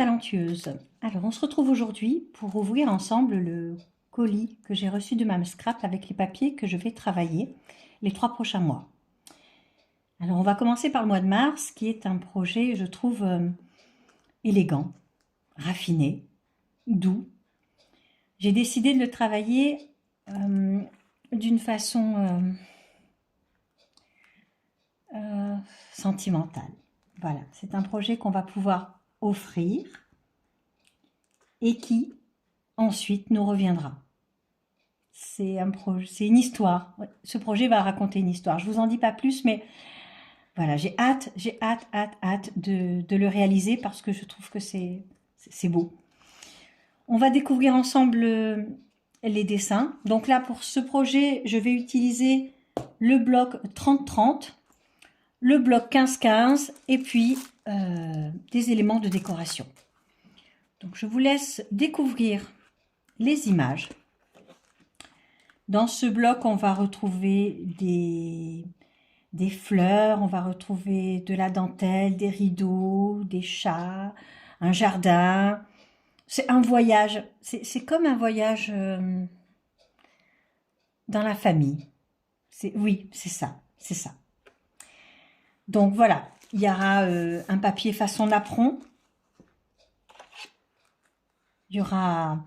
talentueuses. Alors, on se retrouve aujourd'hui pour ouvrir ensemble le colis que j'ai reçu de Mam Scrap avec les papiers que je vais travailler les 3 prochains mois. Alors, on va commencer par le mois de mars, qui est un projet, je trouve, élégant, raffiné, doux. J'ai décidé de le travailler d'une façon sentimentale. Voilà, c'est un projet qu'on va pouvoir offrir et qui ensuite nous reviendra. C'est un projet, c'est une histoire. Ce projet va raconter une histoire. Je vous en dis pas plus, mais voilà, j'ai hâte de le réaliser parce que je trouve que c'est beau. On va découvrir ensemble les dessins. Donc là, pour ce projet, je vais utiliser le bloc 30-30, le bloc 15-15 et puis des éléments de décoration. Donc je vous laisse découvrir les images. Dans ce bloc, on va retrouver des fleurs, on va retrouver de la dentelle, des rideaux, des chats, un jardin. C'est un voyage, c'est comme un voyage dans la famille. Oui, c'est ça, c'est ça. Donc voilà, il y aura un papier façon napperon. Il y aura...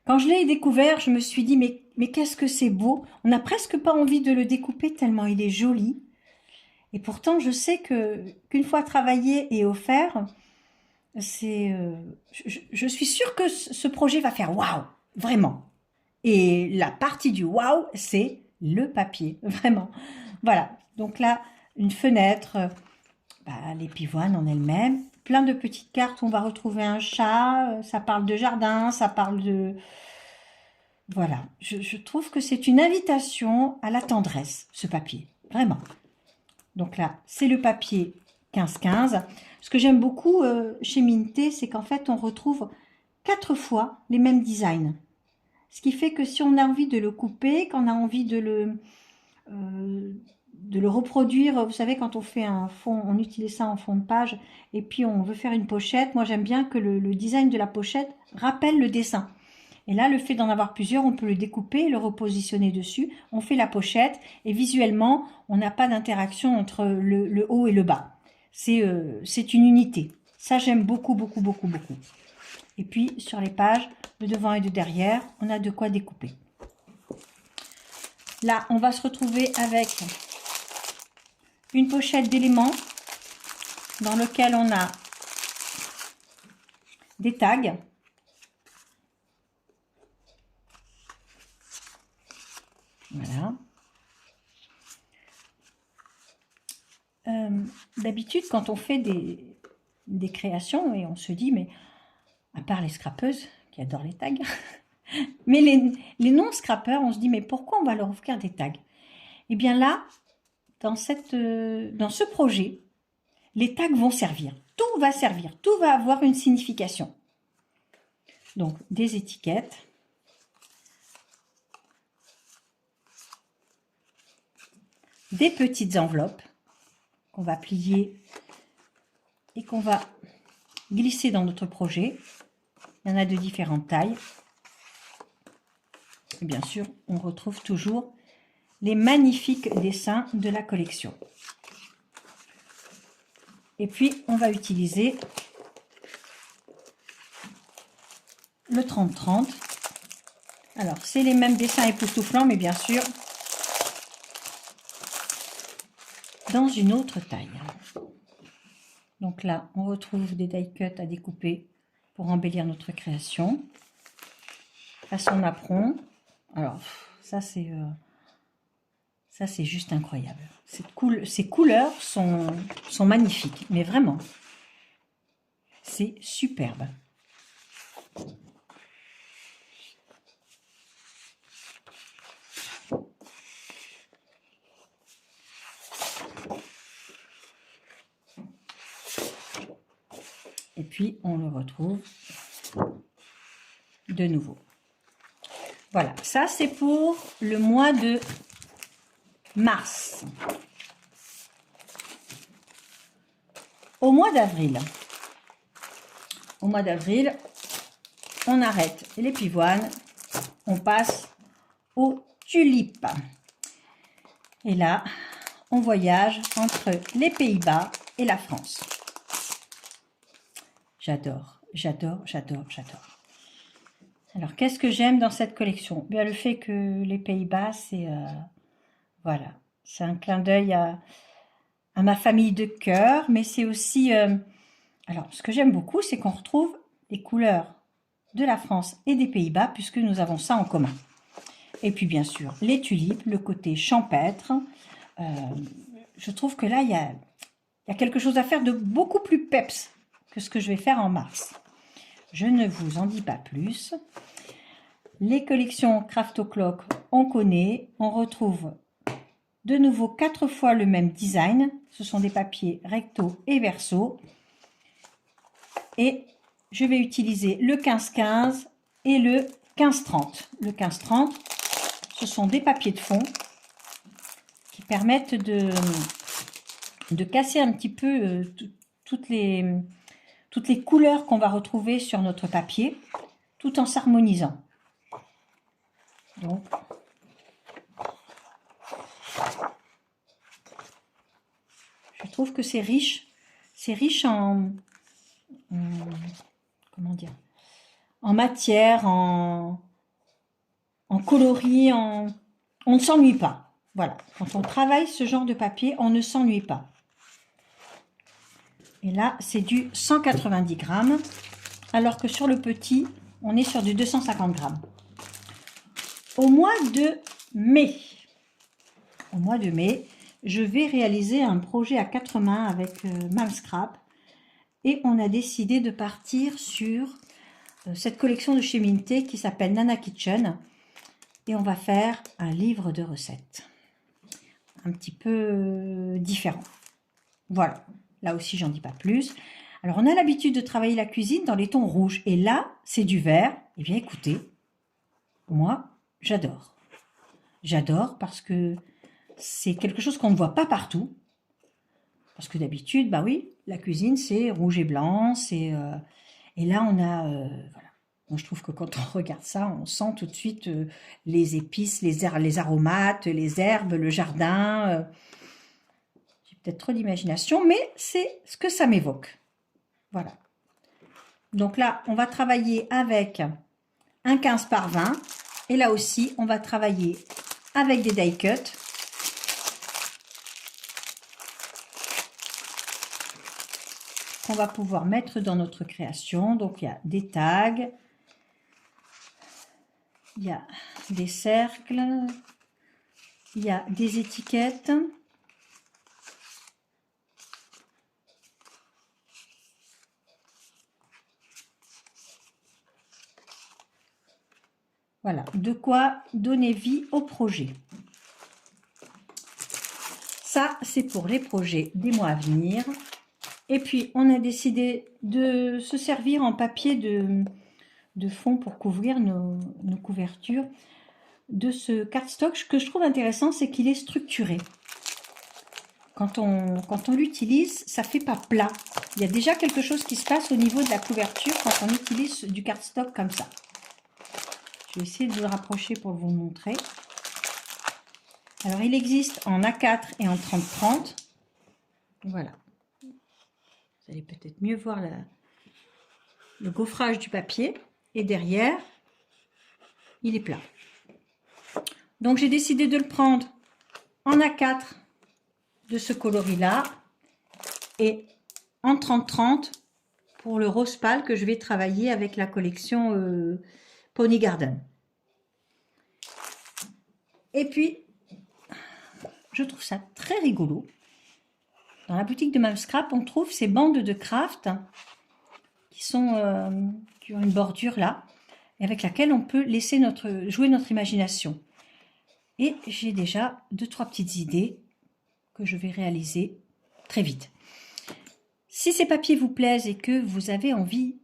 Quand je l'ai découvert, je me suis dit, mais qu'est-ce que c'est beau. On n'a presque pas envie de le découper tellement il est joli. Et pourtant, je sais qu'une fois travaillé et offert, je suis sûre que ce projet va faire waouh, vraiment. Et la partie du waouh, c'est le papier, vraiment. Voilà, donc là, une fenêtre, les pivoines en elles-mêmes, plein de petites cartes, on va retrouver un chat, ça parle de jardin, ça parle de... Voilà, je trouve que c'est une invitation à la tendresse, ce papier, vraiment. Donc là, c'est le papier 15-15. Ce que j'aime beaucoup chez Minté, c'est qu'en fait, on retrouve 4 fois les mêmes designs. Ce qui fait que si on a envie de le couper, qu'on a envie de le reproduire, vous savez, quand on fait un fond, on utilise ça en fond de page, et puis on veut faire une pochette, moi j'aime bien que le design de la pochette rappelle le dessin. Et là, le fait d'en avoir plusieurs, on peut le découper, le repositionner dessus, on fait la pochette, et visuellement, on n'a pas d'interaction entre le haut et le bas. C'est une unité. Ça, j'aime beaucoup, beaucoup, beaucoup, beaucoup. Et puis, sur les pages, de devant et de derrière, on a de quoi découper. Là, on va se retrouver avec une pochette d'éléments dans lequel on a des tags. Voilà. D'habitude, quand on fait des créations, et on se dit, mais à part les scrapeuses qui adorent les tags, mais les non-scrappeurs, on se dit, mais pourquoi on va leur offrir des tags? Eh bien là, dans ce projet, les tags vont servir. Tout va servir, tout va avoir une signification. Donc, des étiquettes. Des petites enveloppes qu'on va plier et qu'on va glisser dans notre projet. Il y en a de différentes tailles. Et bien sûr, on retrouve toujours les magnifiques dessins de la collection. Et puis, on va utiliser le 30-30. Alors, c'est les mêmes dessins époustouflants, mais bien sûr, dans une autre taille. Donc là, on retrouve des die cuts à découper pour embellir notre création. Façon napperon. Alors, ça c'est juste incroyable. Ces couleurs sont magnifiques, mais vraiment, c'est superbe. Et puis, on le retrouve de nouveau. Voilà, ça c'est pour le mois de mars. Au mois d'avril, on arrête les pivoines, on passe aux tulipes. Et là, on voyage entre les Pays-Bas et la France. J'adore, j'adore, j'adore, j'adore. Alors, qu'est-ce que j'aime dans cette collection? Bien, le fait que les Pays-Bas, c'est voilà, c'est un clin d'œil à ma famille de cœur, mais c'est aussi... alors, ce que j'aime beaucoup, c'est qu'on retrouve les couleurs de la France et des Pays-Bas, puisque nous avons ça en commun. Et puis, bien sûr, les tulipes, le côté champêtre. Je trouve que là, il y a quelque chose à faire de beaucoup plus peps que ce que je vais faire en mars. Je ne vous en dis pas plus. Les collections Craft O'Clock, on connaît. On retrouve de nouveau 4 fois le même design. Ce sont des papiers recto et verso. Et je vais utiliser le 15-15 et le 15-30. Le 15-30, ce sont des papiers de fond qui permettent de casser un petit peu toutes les couleurs qu'on va retrouver sur notre papier, tout en s'harmonisant. Donc, je trouve que c'est riche en comment dire, en matière, en coloris, on ne s'ennuie pas. Voilà, quand on travaille ce genre de papier, on ne s'ennuie pas. Et là, c'est du 190 grammes, alors que sur le petit, on est sur du 250 grammes. Au mois de mai, je vais réaliser un projet à 4 mains avec Mamscrap. Et on a décidé de partir sur cette collection de chez Minté qui s'appelle Nana Kitchen. Et on va faire un livre de recettes. Un petit peu différent. Voilà. Là aussi, j'en dis pas plus. Alors, on a l'habitude de travailler la cuisine dans les tons rouges. Et là, c'est du vert. Eh bien, écoutez, moi, j'adore. J'adore parce que c'est quelque chose qu'on ne voit pas partout. Parce que d'habitude, bah oui, la cuisine, c'est rouge et blanc. Et là, on a... voilà. Moi, je trouve que quand on regarde ça, on sent tout de suite les épices, les aromates, les herbes, le jardin. J'ai peut-être trop d'imagination, mais c'est ce que ça m'évoque. Voilà. Donc là, on va travailler avec un 15 par 20. Et là aussi, on va travailler avec des die cuts. Qu'on va pouvoir mettre dans notre création. Donc, il y a des tags. Il y a des cercles. Il y a des étiquettes. Voilà, de quoi donner vie au projet. Ça, c'est pour les projets des mois à venir. Et puis, on a décidé de se servir en papier de fond pour couvrir nos couvertures de ce cardstock. Ce que je trouve intéressant, c'est qu'il est structuré. Quand on l'utilise, ça ne fait pas plat. Il y a déjà quelque chose qui se passe au niveau de la couverture quand on utilise du cardstock comme ça. Je vais essayer de le rapprocher pour vous montrer. Alors, il existe en A4 et en 30-30. Voilà. Vous allez peut-être mieux voir le gaufrage du papier. Et derrière, il est plat. Donc, j'ai décidé de le prendre en A4 de ce coloris-là et en 30-30 pour le rose pâle que je vais travailler avec la collection Pony Garden. Et puis, je trouve ça très rigolo. Dans la boutique de Mamscrap, on trouve ces bandes de craft qui ont une bordure là, et avec laquelle on peut laisser jouer notre imagination. Et j'ai déjà 2-3 petites idées que je vais réaliser très vite. Si ces papiers vous plaisent et que vous avez envie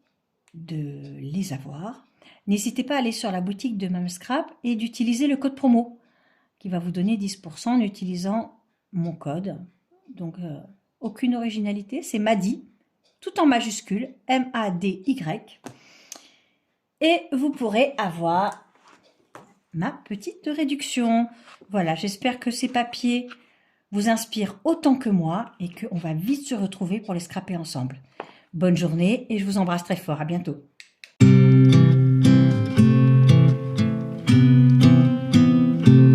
de les avoir, n'hésitez pas à aller sur la boutique de Mamscrap et d'utiliser le code promo qui va vous donner 10% en utilisant mon code. Donc, aucune originalité, c'est Mady, tout en majuscule, M-A-D-Y. Et vous pourrez avoir ma petite réduction. Voilà, j'espère que ces papiers vous inspirent autant que moi et qu'on va vite se retrouver pour les scraper ensemble. Bonne journée et je vous embrasse très fort. À bientôt.